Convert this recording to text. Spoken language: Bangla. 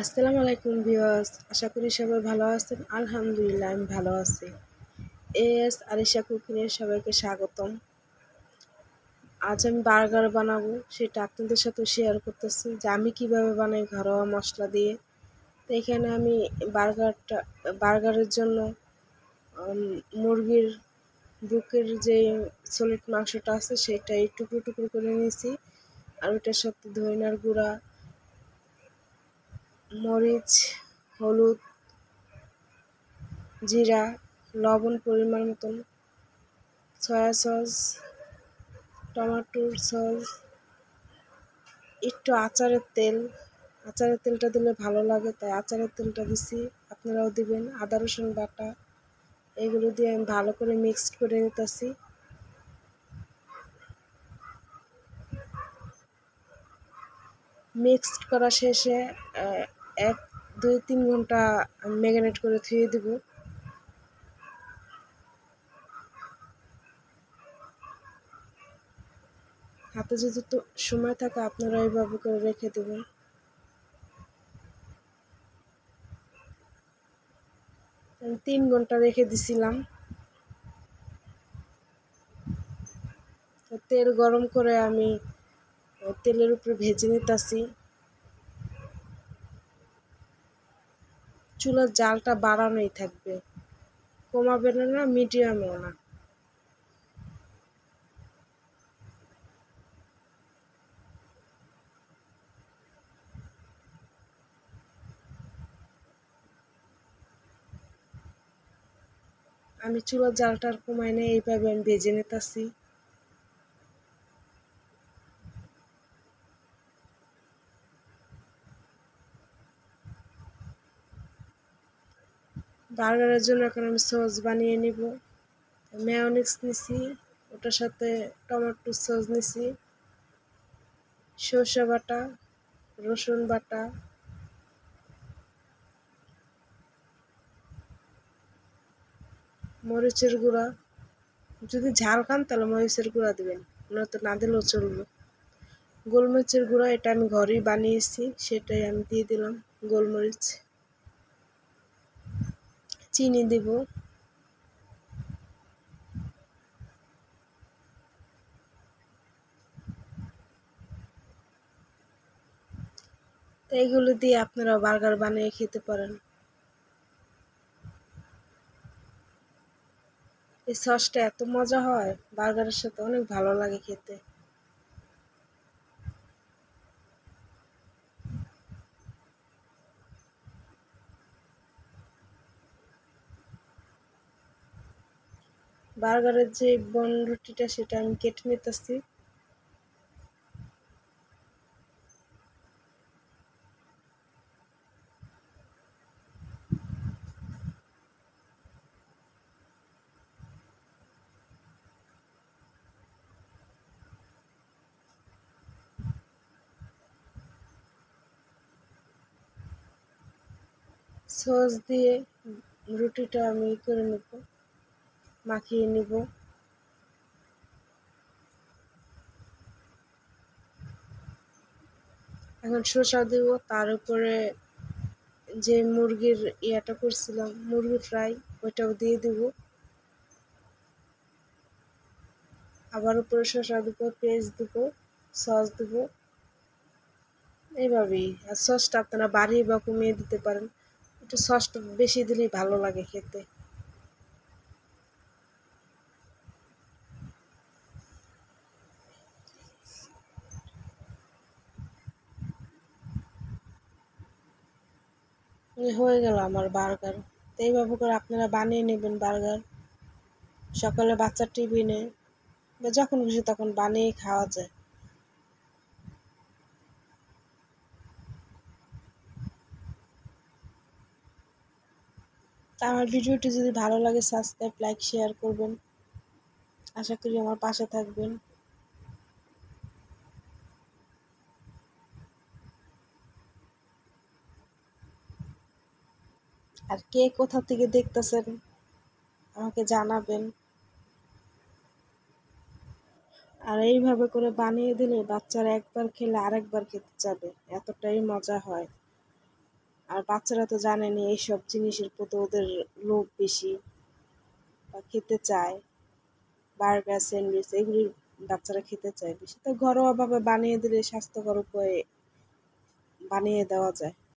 আসসালামু আলাইকুম ভিউয়ার্স, আশা করি সবাই ভালো আছেন। আলহামদুলিল্লাহ আমি ভালো আছি। এস আরিশা কুকিংয়ে সবাইকে স্বাগতম। আজ আমি বার্গার বানাবো, সেটা আপনাদের সাথে শেয়ার করতেছি যে আমি কিভাবে বানাই ঘরোয়া মশলা দিয়ে। তো এখানে আমি বার্গারের জন্য মুরগির বুকের যে সলিড মাংসটা আছে সেটাই টুকরো টুকরো করে নিয়েছি। আর ওটার সাথে ধনিয়ার গুঁড়া, মরিচ, হলুদ, জিরা, লবণ পরিমাণ মতন, সয়া সস, টমেটোর সস, একটু আচারের তেলটা দিলে ভালো লাগে তাই আচারের তেলটা দিছি, আপনারাও দিবেন। আদা রসুন বাটা, এগুলো দিয়ে আমি ভালো করে মিক্সড করে নিতেছি। মিক্সড করা শেষে 1-2-3 ঘন্টা ম্যারিনেট করে ধুয়ে দিব। হাতে যদি তো সময় থাকে আপনারা এইভাবে করে রেখে দেবেন। 3 ঘন্টা রেখে দিছিলাম। তেল গরম করে আমি তেলের উপরে ভেজে নিতেছি। চুলার জালটা বাড়ানোই থাকবে, কমাবে না, মিডিয়ামও না। আমি চুলার জালটার কমাই না, এইভাবে আমি ভেজে নিতেছি। বার্গারের জন্য এখন আমি সস বানিয়ে নিব। মেয়োনিজ নিছি, ওটার সাথে টমেটো সস নিছি, সরষে বাটা, রসুন বাটা, মরিচের গুঁড়া, যদি ঝাল খান তাহলে মরিচের গুঁড়া দিবেন, নয়তো না দিলেও চলবে। গোলমরিচের গুঁড়া এটা আমি ঘরেই বানিয়েছি, সেটাই আমি দিয়ে দিলাম। গোলমরিচ, চিনি দিব, তো এইগুলো দিয়ে আপনারা বার্গার বানিয়ে খেতে পারেন। এই সসটা এত মজা হয়, বার্গারের সাথে অনেক ভালো লাগে খেতে। বার্গারের যে বন রুটিটা সেটা আমি কেটে নিতেছি। সস দিয়ে রুটিটা আমি করে নেব, মাখিয়ে নিব। এখন শসা দেব, তার উপরে যে মুরগির ইয়াটা করছিলাম, মুরগি ফ্রাই, ওইটাও দিয়ে দিব। আবার উপরে শসা দেবো, পেঁয়াজ দেবো, সস দেবো, এইভাবেই। আর সসটা আপনারা বাড়িয়ে বা কমিয়ে দিতে পারেন, একটু সসটা বেশি দিলেই ভালো লাগে খেতে। হয়ে গেল আমার বার্গার। তো এইভাবে করে আপনারা বানিয়ে নেবেন বার্গার। সকালে বাচ্চার টিফিনে বা যখন খুশি তখন বানিয়ে খাওয়া যায়। তা আমার ভিডিওটি যদি ভালো লাগে সাবস্ক্রাইব, লাইক, শেয়ার করবেন। আশা করি আমার পাশে থাকবেন। আর কে কোথা থেকে দেখতেছেন আমাকে জানাবেন। আর এইভাবে করে বানিয়ে দিলে বাচ্চারা একবার খেলে আরেকবার খেতে যাবে, এতটাই মজা হয়। আর বাচ্চারা তো জানেনি এইসব জিনিসের প্রতি ওদের লোভ বেশি বা খেতে চায়। বার্গার, স্যান্ডউইচ এগুলি বাচ্চারা খেতে চায় বেশি, তো ঘরোয়াভাবে বানিয়ে দিলে স্বাস্থ্যকর উপায়ে বানিয়ে দেওয়া যায়।